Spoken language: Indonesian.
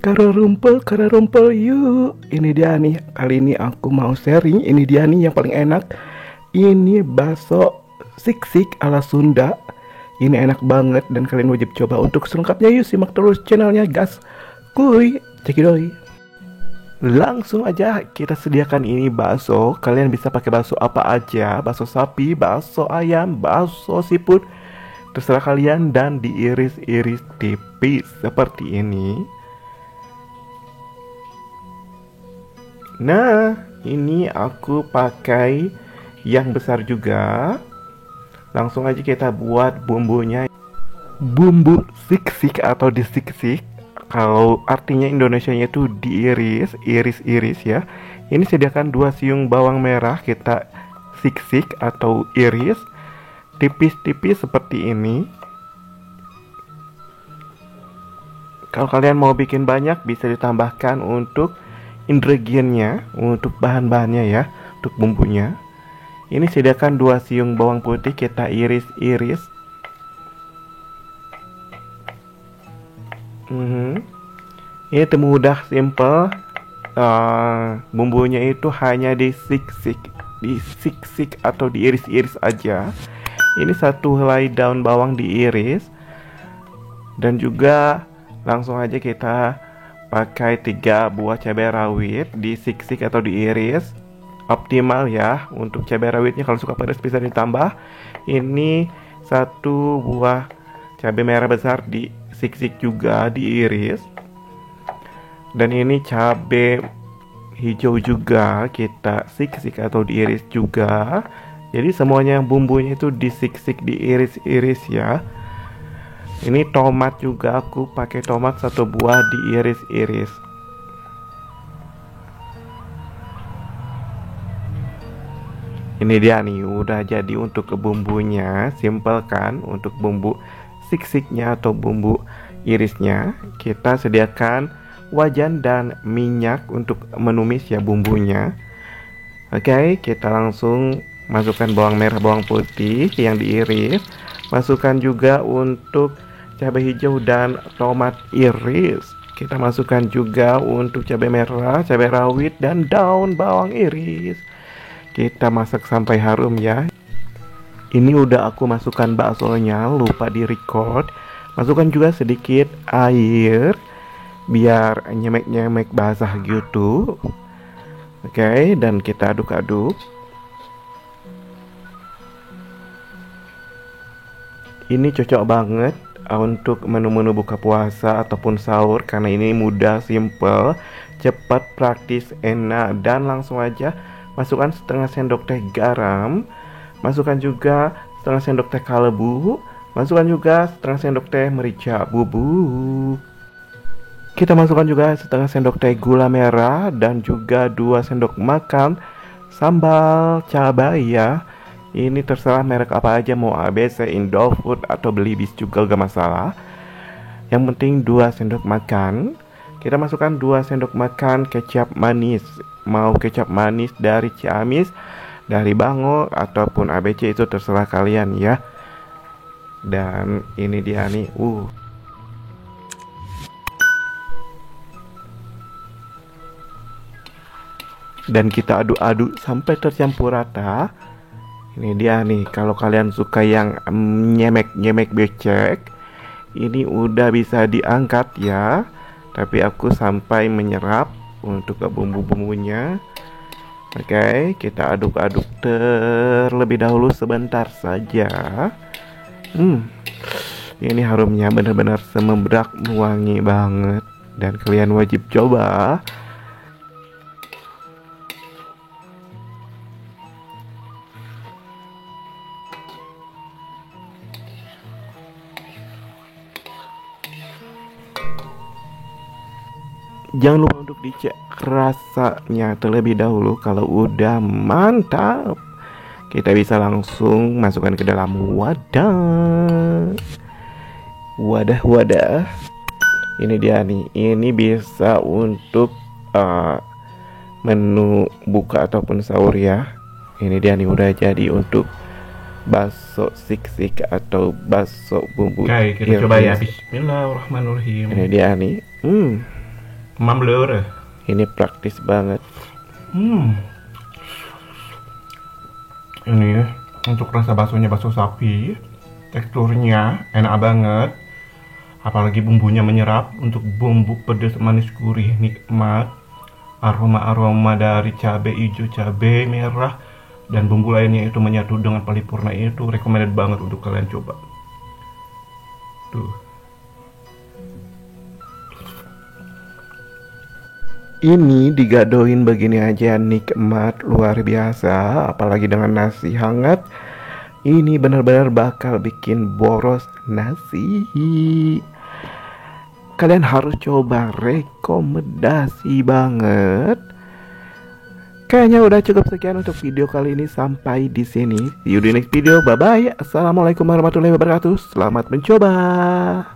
Kara rumpel yuk. Ini dia nih, kali ini aku mau sharing. Ini dia nih yang paling enak. Ini bakso sik-sik ala Sunda. Ini enak banget dan kalian wajib coba. Untuk selengkapnya yuk simak terus channelnya gas. Kuy, cekidoi. Langsung aja kita sediakan ini bakso. Kalian bisa pakai bakso apa aja, bakso sapi, bakso ayam, bakso siput, terserah kalian, dan diiris-iris tipis seperti ini. Nah, ini aku pakai yang besar juga. Langsung aja kita buat bumbunya. Bumbu sik-sik atau disik-sik. Kalau artinya Indonesianya itu diiris, iris-iris ya. Ini sediakan 2 siung bawang merah, kita sik-sik atau iris tipis-tipis seperti ini. Kalau kalian mau bikin banyak bisa ditambahkan untuk ingredientnya, untuk bahan-bahannya ya, untuk bumbunya. Ini sediakan 2 siung bawang putih, kita iris-iris. Ini mudah, simple. Bumbunya itu hanya disik-sik atau diiris-iris aja. Ini 1 helai daun bawang diiris. Dan juga langsung aja kita pakai 3 buah cabai rawit disik-sik atau diiris. Optimal ya, untuk cabai rawitnya kalau suka pedas bisa ditambah. Ini 1 buah cabai merah besar disik-sik juga diiris. Dan ini cabai hijau juga kita sik-sik atau diiris juga. Jadi semuanya bumbunya itu disik-sik, diiris-iris ya. Ini tomat juga, aku pakai tomat 1 buah diiris-iris. Ini dia nih, udah jadi untuk bumbunya. Simple kan untuk bumbu sik-siknya atau bumbu irisnya. Kita sediakan wajan dan minyak untuk menumis ya bumbunya. Oke, kita langsung masukkan bawang merah, bawang putih yang diiris. Masukkan juga untuk cabai hijau dan tomat iris. Kita masukkan juga untuk cabai merah, cabai rawit, dan daun bawang iris. Kita masak sampai harum ya. Ini udah aku masukkan baksonya, lupa di record. Masukkan juga sedikit air biar nyemek-nyemek basah gitu. Oke, dan kita aduk-aduk. Ini cocok banget untuk menu-menu buka puasa ataupun sahur karena ini mudah, simple, cepat, praktis, enak. Dan langsung aja masukkan setengah sendok teh garam. Masukkan juga setengah sendok teh kaldu. Masukkan juga setengah sendok teh merica bubuk. Kita masukkan juga setengah sendok teh gula merah dan juga 2 sendok makan sambal cabai ya. Ini terserah merek apa aja, mau ABC, Indofood atau Belibis juga gak masalah. Yang penting 2 sendok makan. Kita masukkan 2 sendok makan kecap manis. Mau kecap manis dari Ciamis, dari Bangor ataupun ABC itu terserah kalian ya. Dan ini dia nih, dan kita aduk-aduk sampai tercampur rata. Ini dia nih, kalau kalian suka yang nyemek-nyemek becek, ini udah bisa diangkat ya. Tapi aku sampai menyerap untuk bumbu-bumbunya. Oke, kita aduk-aduk terlebih dahulu sebentar saja. Ini harumnya benar-benar semebrak, wangi banget. Dan kalian wajib coba. Jangan lupa untuk dicek rasanya terlebih dahulu. Kalau udah mantap, kita bisa langsung masukkan ke dalam wadah. Ini dia nih, ini bisa untuk menu buka ataupun sahur ya. Ini dia nih, udah jadi untuk bakso sik-sik atau bakso bumbu. Oke, kita coba ya. Bismillahirrahmanirrahim. Ini dia nih. Mam blur. Ini praktis banget. Ini untuk rasa baksonya bakso sapi, teksturnya enak banget. Apalagi bumbunya menyerap untuk bumbu pedas manis gurih nikmat. Aroma-aroma dari cabai hijau, cabai merah, dan bumbu lainnya itu menyatu dengan paripurna itu recommended banget untuk kalian coba. Tuh. Ini digadoin begini aja nikmat luar biasa, apalagi dengan nasi hangat. Ini benar-benar bakal bikin boros nasi. Kalian harus coba, rekomendasi banget. Kayaknya udah cukup sekian untuk video kali ini, sampai di sini. See you di next video. Bye bye. Assalamualaikum warahmatullahi wabarakatuh. Selamat mencoba.